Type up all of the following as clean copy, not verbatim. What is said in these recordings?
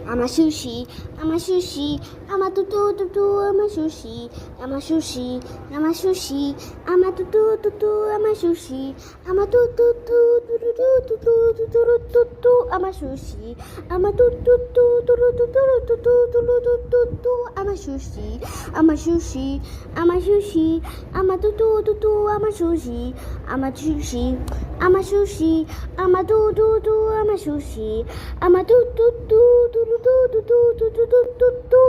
I'm a sushi, I'm a sushi, I'm a tutu, I'm a sushi, I'm a sushi, I'm a sushi, I'm a tutu, I'm a sushi, I'm a tutu, I'm a sushi, I'm a tutu, I'm a sushi, I'm a sushi, I'm a sushi, I'm a tutu, I'm a sushi, I'm a sushi, I'm a sushi, I'm a tutu, I'm a sushi, I'm a tutu,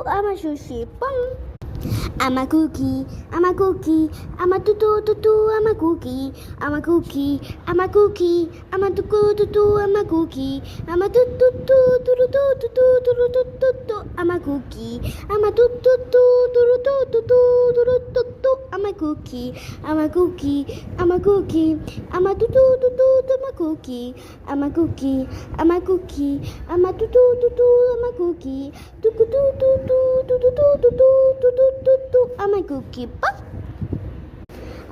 I'm a sushi. Bang. I'm a cookie, I'm a cookie, I'm a tutu, I'm a cookie, I'm a cookie, I'm a cookie, I'm a tutu, I'm a cookie, I'm a tutu, I'm a cookie, I'm a tutu, I'm a cookie, I'm a cookie, I'm a cookie, I'm a tutu, I'm a cookie, I'm a cookie, I'm a cookie, I'm a tutu, I'm a cookie, I'm a cookie. Pop.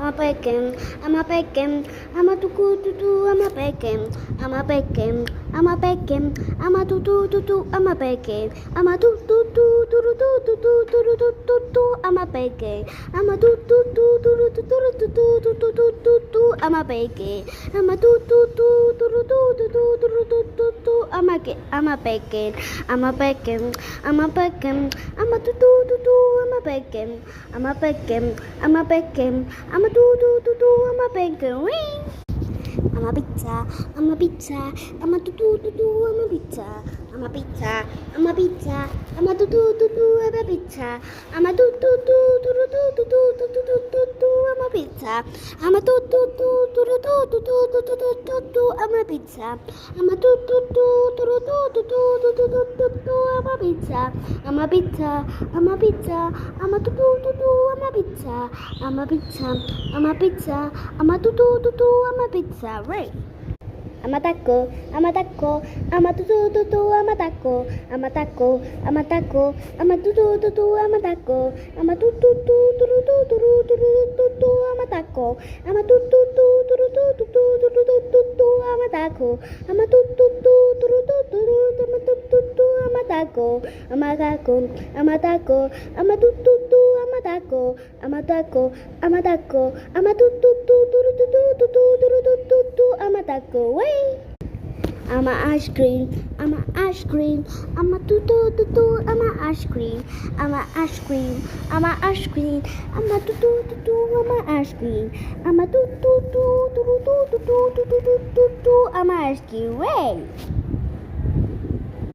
I'm a bacon, I'm a bacon, I'm a tutu, I'm a bacon, I'm a bacon, I'm a bacon, I'm a tutu, I'm a bacon, I'm a tutu, I'm a bacon, I'm a tutu, I'm a bacon, I'm a I'm a bacon, I'm a bacon, I'm a bacon, I'm a I'm a bacon, I'm a bacon, I'm a bacon, I'm a I'm a bacon, ring. I'm a pizza, I'm a pizza, I'm a I'm a pizza, I'm a pizza, I'm a pizza, I'm a I'm a pizza, I'm a I'm a pizza, I'm a I'm a pizza, I'm a I'm a pizza, I'm a pizza, I'm a pizza, I'm a I'm a pizza, I'm a pizza, I'm a pizza, I'm a I'm a pizza, right? I'm a taco, I'm a taco, I'm a I'm a taco, I'm a taco, I'm a taco, I'm a I'm a taco, I'm a I'm a taco, I'm a I'm a taco, I'm a I'm a taco, I'm a taco, I'm a taco, I'm a I'm a taco, I'm a taco, I'm a taco, I'm a I'm a taco, wait. I'm a ice cream, I'm a ice cream, I'm a I'm a ice cream, I'm a ice cream, I'm a ice cream, I'm a I'm a ice cream, I'm a I'm a ice cream, wait.